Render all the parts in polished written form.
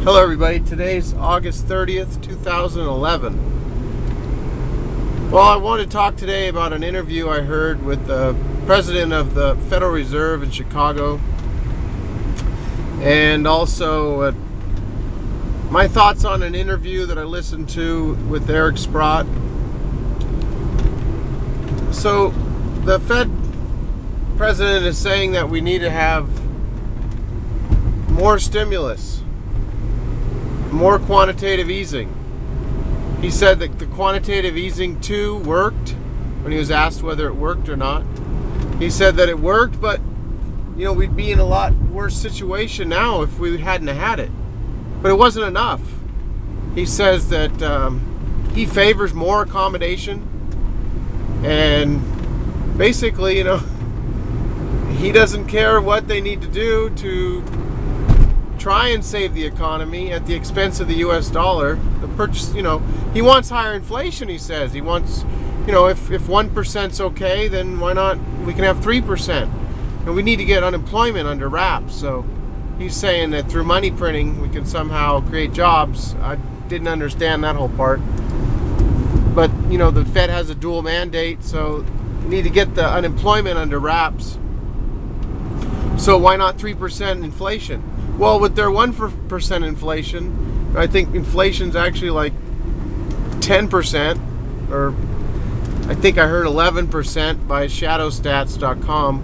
Hello everybody, today's August 30th, 2011. Well, I want to talk today about an interview I heard with the president of the Federal Reserve in Chicago, and also my thoughts on an interview that I listened to with Sprott. So the Fed president is saying that we need to have more stimulus, more quantitative easing. He said that the quantitative easing 2 worked when he was asked whether it worked or not. He said that it worked, but we'd be in a lot worse situation now if we hadn't had it. But it wasn't enough. He says that he favors more accommodation, and basically, he doesn't care what they need to do to try and save the economy at the expense of the U.S. dollar. The purchase, he wants higher inflation. He says he wants, if 1%'s okay, then why not? We can have 3%, and we need to get unemployment under wraps. So he's saying that through money printing we can somehow create jobs. I didn't understand that whole part, but the Fed has a dual mandate, so you need to get the unemployment under wraps. So why not 3% inflation? Well, with their 1% inflation, I think inflation's actually like 10%, or I think I heard 11% by shadowstats.com.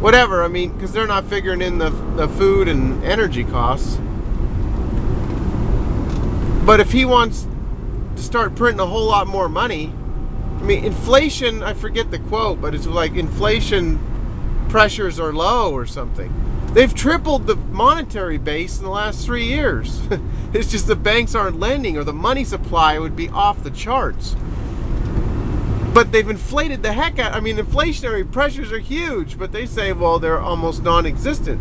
Whatever, I mean, because they're not figuring in the food and energy costs. But if he wants to start printing a whole lot more money, I mean, inflation, I forget the quote, but it's like inflation pressures are low or something. They've tripled the monetary base in the last 3 years. It's just the banks aren't lending, or the money supply would be off the charts. But they've inflated the heck out. I mean, inflationary pressures are huge, but they say, well, they're almost non-existent.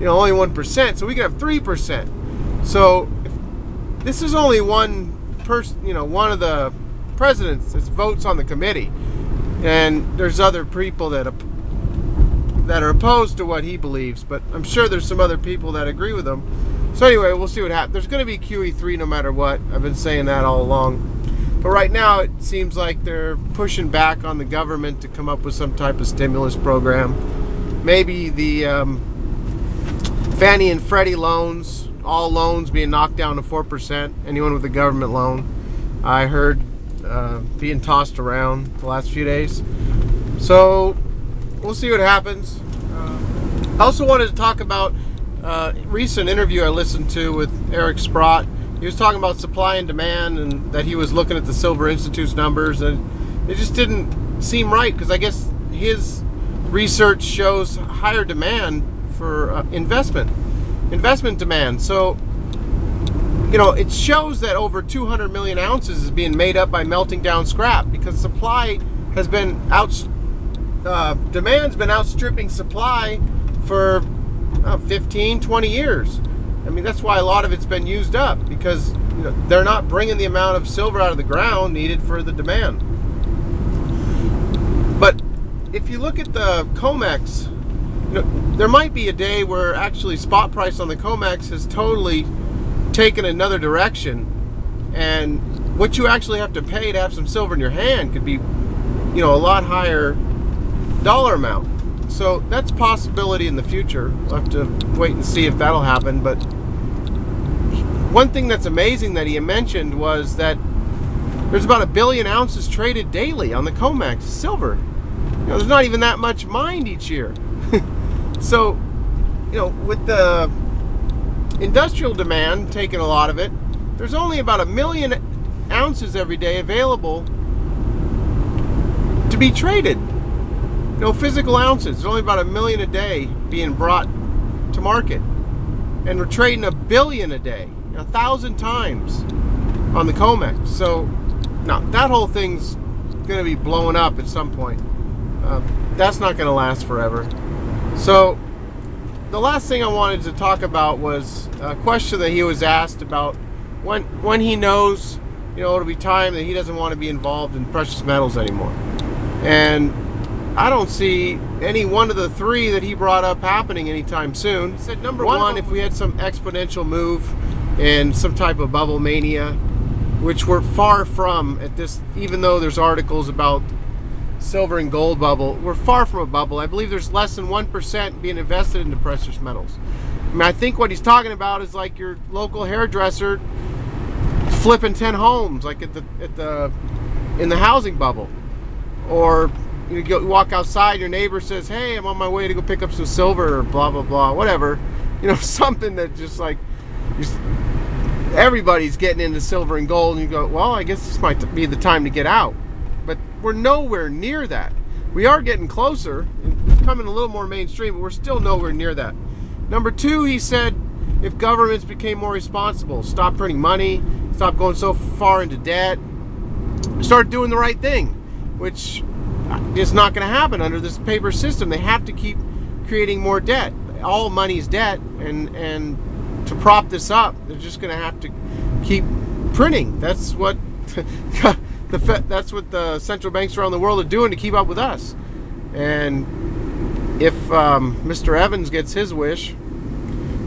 Only 1%, so we can have 3%. So if this is only one person, one of the presidents that votes on the committee, and there's other people that are opposed to what he believes, but I'm sure there's some other people that agree with him. So anyway, we'll see what happens. There's going to be QE3 no matter what. I've been saying that all along. But right now it seems like they're pushing back on the government to come up with some type of stimulus program. Maybe the Fannie and Freddie loans, all loans being knocked down to 4%. Anyone with a government loan, I heard being tossed around the last few days. So we'll see what happens. I also wanted to talk about a recent interview I listened to with Sprott. He was talking about supply and demand, and that he was looking at the Silver Institute's numbers, and it just didn't seem right, because I guess his research shows higher demand for investment demand. So it shows that over 200 million ounces is being made up by melting down scrap, because supply has been demand's been outstripping supply for 15, 20 years. I mean, that's why a lot of it's been used up, because they're not bringing the amount of silver out of the ground needed for the demand. But if you look at the Comex, there might be a day where actually spot price on the Comex has totally taken another direction, and what you actually have to pay to have some silver in your hand could be a lot higher dollar amount. So that's a possibility in the future. We'll have to wait and see if that'll happen. But one thing that's amazing that he mentioned was that there's about 1 billion ounces traded daily on the Comex silver. There's not even that much mined each year. So with the industrial demand taking a lot of it, there's only about 1 million ounces every day available to be traded. Physical ounces. There's only about 1 million a day being brought to market, and we're trading 1 billion a day, 1,000 times on the Comex. So now that whole thing's going to be blowing up at some point. That's not going to last forever. So the last thing I wanted to talk about was a question that he was asked about when he knows, it'll be time that he doesn't want to be involved in precious metals anymore. And I don't see any one of the three that he brought up happening anytime soon. He said, number one, if we had some exponential move and some type of bubble mania, which we're far from at this. Even though there's articles about silver and gold bubble, we're far from a bubble. I believe there's less than 1% being invested into precious metals. I mean, I think what he's talking about is like your local hairdresser flipping 10 homes, like in the housing bubble, or you go walk outside, your neighbor says, "Hey, I'm on my way to go pick up some silver," or blah blah blah, whatever. You know, something that just like everybody's getting into silver and gold, and you go, "Well, I guess this might be the time to get out." But we're nowhere near that. We are getting closer, it's becoming a little more mainstream, but we're still nowhere near that. Number two, he said, if governments became more responsible, stop printing money, stop going so far into debt, start doing the right thing, which is not going to happen under this paper system. They have to keep creating more debt. All money's debt, and to prop this up, they're just going to have to keep printing. That's what that's what the central banks around the world are doing to keep up with us. And if Mr. Evans gets his wish,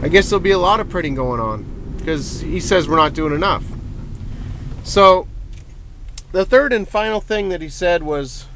I guess there'll be a lot of printing going on, because he says we're not doing enough. So the third and final thing that he said was